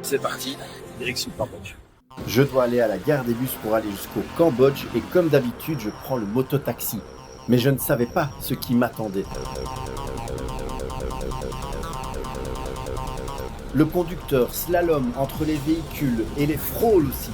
C'est parti, direction Cambodge. Je dois aller à la gare des bus pour aller jusqu'au Cambodge et comme d'habitude, je prends le mototaxi. Mais je ne savais pas ce qui m'attendait. Le conducteur slalom entre les véhicules et les frôles aussi.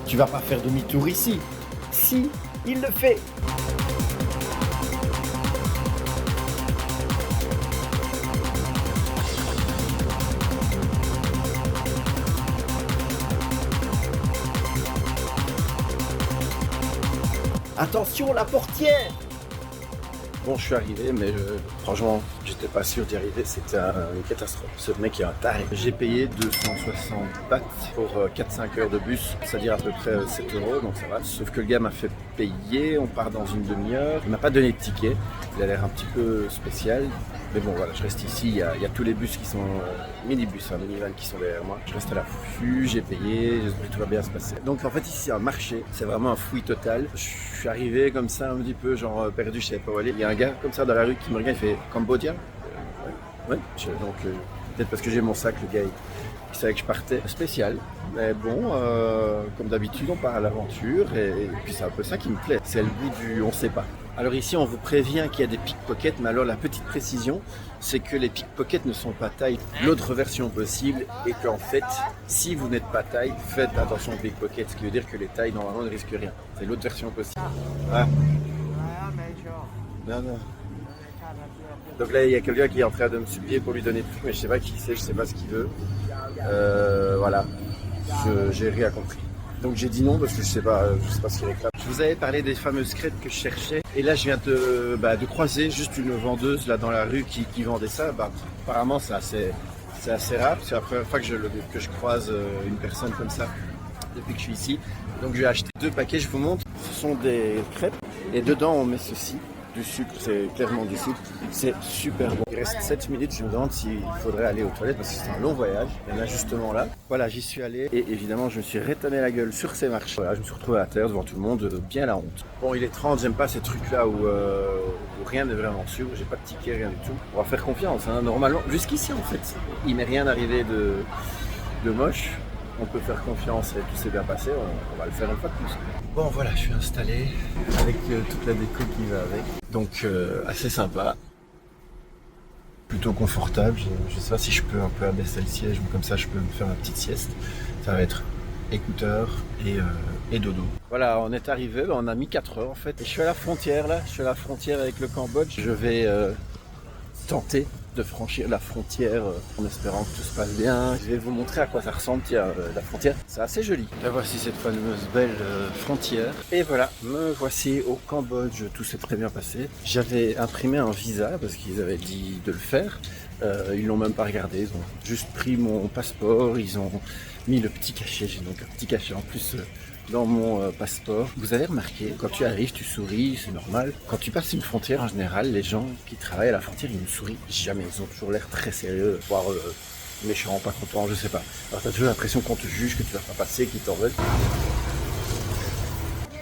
Tu vas pas faire demi-tour ici. Si, il le fait. Attention, la portière! Bon, je suis arrivé, mais franchement, j'étais pas sûr d'y arriver. C'était une catastrophe. Ce mec est un taré. J'ai payé 260 bahts pour 4-5 heures de bus, c'est-à-dire à peu près 7 €, donc ça va. Sauf que le gars m'a fait payer, on part dans une demi-heure. Il m'a pas donné de ticket. Il a l'air un petit peu spécial. Mais bon, voilà, je reste ici. Il y a tous les bus qui sont minibus, minivan qui sont derrière moi. Je reste à l'affût, j'ai payé, j'espère que tout va bien se passer. Donc en fait, ici, c'est un marché. C'est vraiment un fouillis total. Je suis arrivé comme ça, un petit peu, genre perdu, je savais pas où aller. Il y a un gars comme ça dans la rue qui me regarde, il fait Cambodia. Ouais. Donc peut-être parce que j'ai mon sac, le gars il savait que je partais. Spécial. Mais bon, comme d'habitude, on part à l'aventure et puis c'est un peu ça qui me plaît. C'est le goût du on sait pas. Alors ici, on vous prévient qu'il y a des pickpockets, mais alors la petite précision, c'est que les pickpockets ne sont pas taille. L'autre version possible est qu'en fait, si vous n'êtes pas taille, faites attention aux pickpockets, ce qui veut dire que les tailles normalement ne risquent rien. C'est l'autre version possible. Ah. Non. Donc là, il y a quelqu'un qui est en train de me supplier pour lui donner tout, mais je sais pas qui c'est, je sais pas ce qu'il veut. Voilà, j'ai rien compris. Donc j'ai dit non parce que je sais pas ce qu'il réclame. Je vous avais parlé des fameuses crêpes que je cherchais et là je viens de croiser juste une vendeuse là dans la rue qui vendait ça. Apparemment c'est assez rare, c'est la première fois que je croise une personne comme ça depuis que je suis ici. Donc je vais acheter 2 paquets, je vous montre. Ce sont des crêpes et dedans on met ceci. Du sucre, c'est clairement du sucre, c'est super bon. Il reste 7 minutes, je me demande s'il faudrait aller aux toilettes parce que c'est un long voyage. Il y en a justement là. Voilà, j'y suis allé et évidemment je me suis rétamé la gueule sur ces marches. Voilà, je me suis retrouvé à terre devant tout le monde, bien la honte. Bon, il est 30, j'aime pas ces trucs là où rien n'est vraiment sûr, j'ai pas de ticket, rien du tout. On va faire confiance, hein. Normalement, jusqu'ici en fait, il m'est rien arrivé de moche. On peut faire confiance et tout s'est bien passé, on va le faire une fois de plus. Bon voilà, je suis installé avec toute la déco qui va avec. Donc assez sympa, plutôt confortable. Je sais pas si je peux un peu abaisser le siège ou comme ça je peux me faire ma petite sieste. Ça va être écouteurs et dodo. Voilà, on est arrivé, on a mis 4 heures en fait. Et je suis à la frontière là, je suis à la frontière avec le Cambodge. Je vais tenter de franchir la frontière en espérant que tout se passe bien. Je vais vous montrer à quoi ça ressemble, la frontière. C'est assez joli. Là voici cette fameuse belle frontière. Et voilà, me voici au Cambodge. Tout s'est très bien passé. J'avais imprimé un visa parce qu'ils avaient dit de le faire. Ils l'ont même pas regardé. Ils ont juste pris mon passeport. Ils ont mis le petit cachet. J'ai donc un petit cachet en plus dans mon passeport. Vous avez remarqué, quand tu arrives, tu souris, c'est normal. Quand tu passes une frontière, en général, les gens qui travaillent à la frontière, ils ne sourient jamais. Ils ont toujours l'air très sérieux, voire méchants, pas contents, je sais pas. Alors t'as toujours l'impression qu'on te juge, que tu vas pas passer, qu'ils t'en veulent.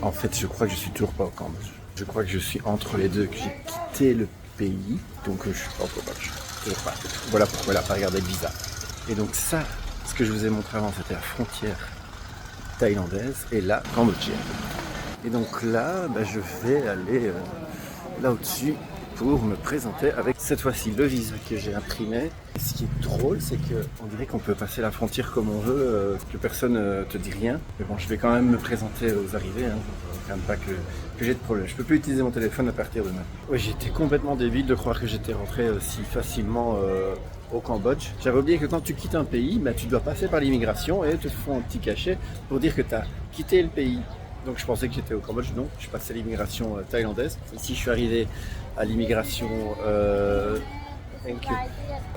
En fait, je crois que je suis toujours pas au Cambodge. Je crois que je suis entre les deux, que j'ai quitté le pays, donc je suis pas au Cambodge. Toujours pas. Voilà pourquoi elle a pas regardé le visa. Et donc ça, ce que je vous ai montré avant, c'était la frontière thaïlandaise et là cambodgienne. Et donc là, je vais aller là au-dessus pour me présenter avec cette fois-ci le visa que j'ai imprimé. Et ce qui est drôle, c'est qu'on dirait qu'on peut passer la frontière comme on veut, que personne ne te dit rien. Mais bon, je vais quand même me présenter aux arrivées, hein. Quand même pas que j'ai de problème. Je peux plus utiliser mon téléphone à partir de maintenant. Oui, j'étais complètement débile de croire que j'étais rentré si facilement au Cambodge. J'avais oublié que quand tu quittes un pays, tu dois passer par l'immigration et te font un petit cachet pour dire que tu as quitté le pays. Donc je pensais que j'étais au Cambodge, non, je suis passé à l'immigration thaïlandaise. Ici je suis arrivé à l'immigration.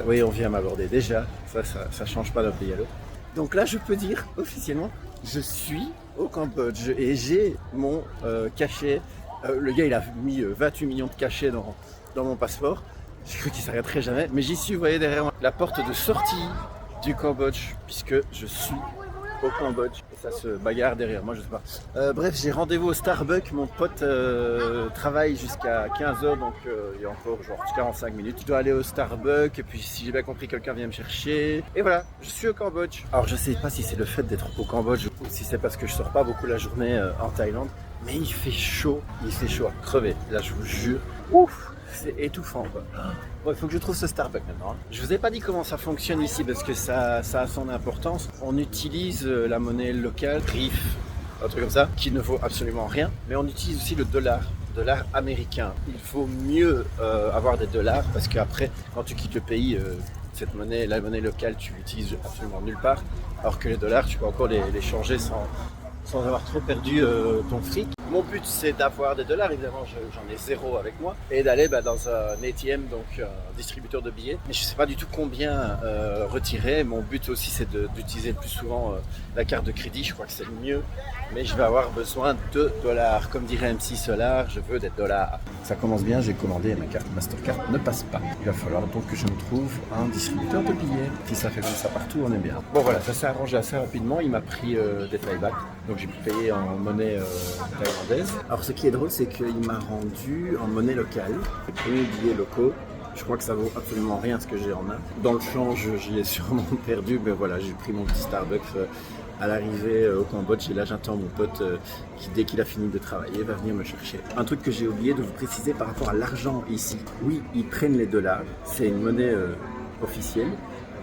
Oui, on vient m'aborder déjà, ça change pas d'un pays à l'autre. Donc là, je peux dire officiellement, je suis au Cambodge et j'ai mon cachet. Le gars, il a mis 28 millions de cachets dans mon passeport. J'ai cru qu'il s'arrêterait jamais, mais j'y suis, vous voyez derrière moi, la porte de sortie du Cambodge, puisque je suis au Cambodge. Et ça se bagarre derrière moi, je sais pas. Bref, j'ai rendez-vous au Starbucks. Mon pote travaille jusqu'à 15h, donc il y a encore genre 45 minutes. Je dois aller au Starbucks, et puis si j'ai bien compris, quelqu'un vient me chercher. Et voilà, je suis au Cambodge. Alors je sais pas si c'est le fait d'être au Cambodge ou si c'est parce que je sors pas beaucoup la journée en Thaïlande, mais il fait chaud à crever. Là, je vous jure. Ouf! C'est étouffant quoi. Bon, il faut que je trouve ce Starbucks maintenant. Je vous ai pas dit comment ça fonctionne ici parce que ça a son importance. On utilise la monnaie locale, RIF, un truc comme ça, qui ne vaut absolument rien. Mais on utilise aussi le dollar américain. Il faut mieux avoir des dollars parce qu'après, quand tu quittes le pays, cette monnaie, la monnaie locale, tu l'utilises absolument nulle part. Alors que les dollars, tu peux encore les changer sans avoir trop perdu ton fric. Mon but c'est d'avoir des dollars, évidemment j'en ai zéro avec moi, et d'aller dans un ATM, donc un distributeur de billets. Mais je ne sais pas du tout combien retirer. Mon but aussi c'est d'utiliser le plus souvent la carte de crédit, je crois que c'est le mieux. Mais je vais avoir besoin de dollars. Comme dirait MC Solar, je veux des dollars. Ça commence bien, j'ai commandé, ma carte Mastercard ne passe pas. Il va falloir donc que je me trouve un distributeur de billets. Si ça fait comme ça partout, on est bien. Bon voilà, ça s'est arrangé assez rapidement. Il m'a pris des Thai-bahts, donc j'ai pu payer en monnaie thaïlandaise. Alors ce qui est drôle, c'est qu'il m'a rendu en monnaie locale, les billets locaux. Je crois que ça vaut absolument rien ce que j'ai en main. Dans le change, j'y ai sûrement perdu, mais voilà, j'ai pris mon petit Starbucks à l'arrivée au Cambodge, et là j'attends mon pote qui, dès qu'il a fini de travailler, va venir me chercher. Un truc que j'ai oublié de vous préciser par rapport à l'argent ici. Oui, ils prennent les dollars, c'est une monnaie officielle,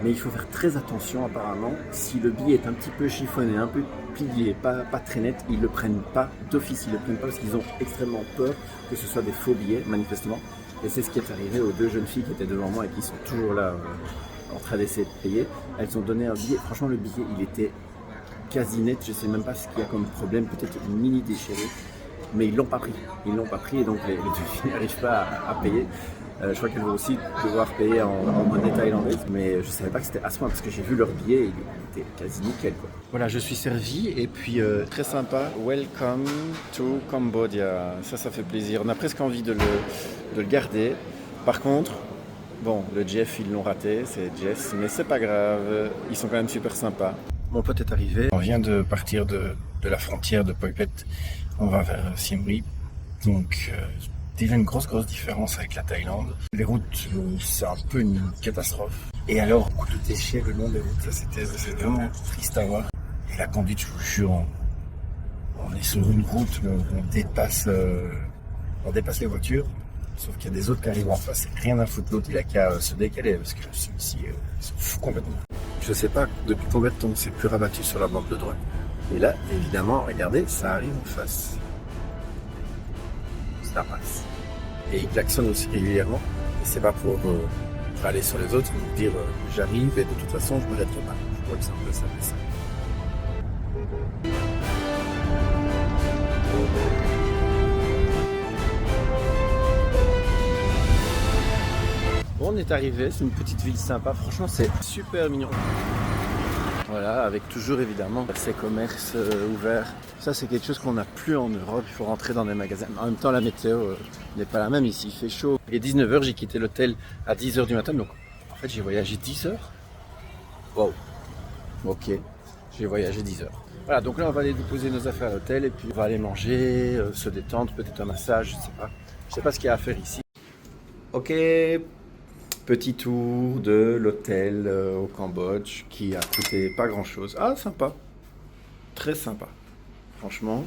mais il faut faire très attention apparemment. Si le billet est un petit peu chiffonné, un peu plié, pas très net, ils ne le prennent pas d'office, ils ne le prennent pas parce qu'ils ont extrêmement peur que ce soit des faux billets, manifestement. Et c'est ce qui est arrivé aux deux jeunes filles qui étaient devant moi et qui sont toujours là en train d'essayer de payer. Elles ont donné un billet, franchement le billet il était quasi net, je sais même pas ce qu'il y a comme problème, peut-être une mini déchirée, mais ils l'ont pas pris, et donc les deux filles n'arrivent pas à payer. Je crois qu'elles vont aussi devoir payer en monnaie thaïlandaise, mais je savais pas que c'était à ce point parce que j'ai vu leur billet, il était quasi nickel quoi. Voilà, je suis servi et puis très sympa, welcome to Cambodia, ça fait plaisir, on a presque envie de le garder. Par contre, bon, le Jeff ils l'ont raté, c'est Jess, mais c'est pas grave, ils sont quand même super sympas. Mon pote est arrivé. On vient de partir de la frontière de Poi Phet. On va vers Siem Reap. Donc, déjà une grosse différence avec la Thaïlande. Les routes, c'est un peu une catastrophe. Et alors, beaucoup de déchets le long des routes. Ça, c'est vraiment triste à voir. Et la conduite, je vous jure, on est sur une route, on dépasse les voitures. Sauf qu'il y a des autres qui arrivent en face. Rien à foutre, l'autre, il a qu'à se décaler parce que celui-ci, il se fout complètement. Je sais pas depuis combien de temps on s'est plus rabattu sur la bande de droite. Et là, évidemment, regardez, ça arrive en face. Ça passe. Et il klaxonne aussi régulièrement. Et c'est pas pour aller sur les autres, pour dire j'arrive et de toute façon, je me m'arrêterai pas. Je crois que c'est un peu ça. Bon, on est arrivé, c'est une petite ville sympa, franchement c'est super mignon. Voilà, avec toujours évidemment ces commerces ouverts. Ça c'est quelque chose qu'on n'a plus en Europe, il faut rentrer dans des magasins. En même temps la météo n'est pas la même ici, il fait chaud. Il est 19h, j'ai quitté l'hôtel à 10h du matin, donc en fait j'ai voyagé 10 heures. Wow, ok, j'ai voyagé 10 heures. Voilà, donc là on va aller déposer nos affaires à l'hôtel et puis on va aller manger, se détendre, peut-être un massage, je sais pas ce qu'il y a à faire ici. Ok. Petit tour de l'hôtel au Cambodge qui a coûté pas grand chose. Ah, sympa. Très sympa. Franchement.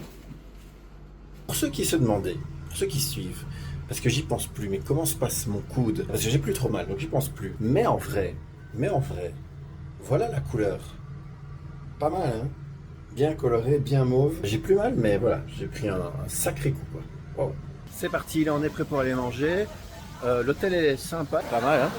Pour ceux qui se demandaient, pour ceux qui suivent, parce que j'y pense plus, mais comment se passe mon coude? Parce que j'ai plus trop mal, donc j'y pense plus. Mais en vrai, voilà la couleur. Pas mal, hein? Bien coloré, bien mauve. J'ai plus mal, mais voilà, j'ai pris un sacré coup, quoi. Wow. C'est parti, là on est prêt pour aller manger. L'hôtel est sympa, pas mal, hein.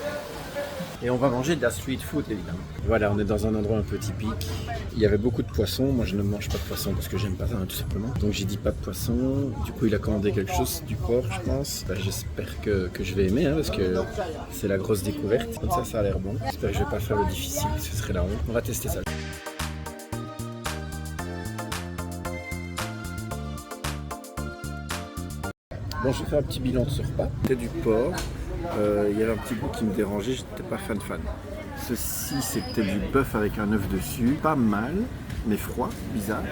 Et on va manger de la street food évidemment. Voilà, on est dans un endroit un peu typique. Il y avait beaucoup de poissons. Moi je ne mange pas de poisson parce que j'aime pas ça, hein, tout simplement. Donc j'ai dit pas de poisson. Du coup il a commandé quelque chose, du porc je pense. J'espère que je vais aimer, hein, parce que c'est la grosse découverte. Comme ça a l'air bon. J'espère que je vais pas faire le difficile, ce serait la honte. On va tester ça. Bon, je vais faire un petit bilan de ce repas. C'était du porc. Il y avait un petit goût qui me dérangeait, j'étais pas fan. Ceci, c'était du bœuf avec un œuf dessus. Pas mal, mais froid, bizarre.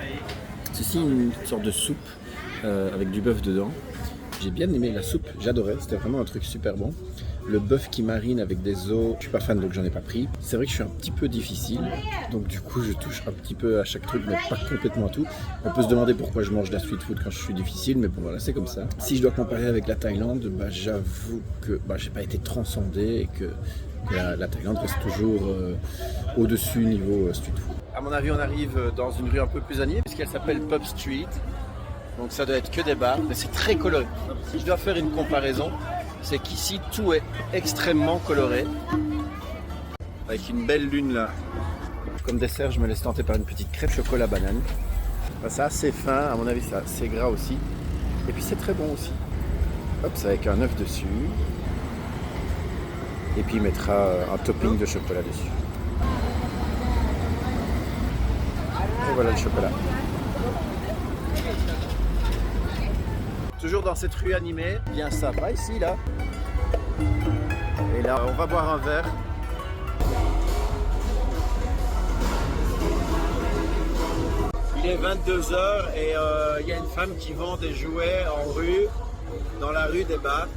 Ceci, une sorte de soupe avec du bœuf dedans. J'ai bien aimé la soupe, j'adorais, c'était vraiment un truc super bon. Le bœuf qui marine avec des os, je suis pas fan donc j'en ai pas pris. C'est vrai que je suis un petit peu difficile, donc du coup je touche un petit peu à chaque truc, mais pas complètement à tout. On peut se demander pourquoi je mange de la street food quand je suis difficile, mais bon voilà, c'est comme ça. Si je dois comparer avec la Thaïlande, j'avoue que j'ai pas été transcendé et que la Thaïlande reste toujours au-dessus niveau street food. À mon avis, on arrive dans une rue un peu plus animée, puisqu'elle s'appelle Pub Street. Donc ça doit être que des bars, mais c'est très coloré. Si je dois faire une comparaison, c'est qu'ici tout est extrêmement coloré. Avec une belle lune là. Comme dessert, je me laisse tenter par une petite crêpe chocolat banane. C'est assez fin, à mon avis c'est assez gras aussi. Et puis c'est très bon aussi. Hop, c'est avec un œuf dessus. Et puis il mettra un topping de chocolat dessus. Et voilà le chocolat. Toujours dans cette rue animée, bien sympa ici là. Et là, on va boire un verre. Il est 22h et il y a une femme qui vend des jouets en rue, dans la rue des bars.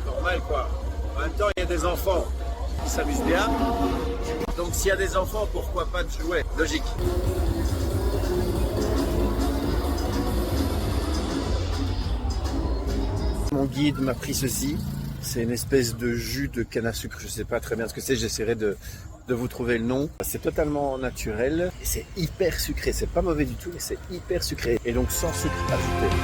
Normal quoi. En même temps, il y a des enfants qui s'amusent bien. Donc s'il y a des enfants, pourquoi pas de jouets? Logique. Mon guide m'a pris ceci, c'est une espèce de jus de canne à sucre, je ne sais pas très bien ce que c'est, j'essaierai de vous trouver le nom. C'est totalement naturel et c'est hyper sucré, c'est pas mauvais du tout mais c'est hyper sucré et donc sans sucre ajouté.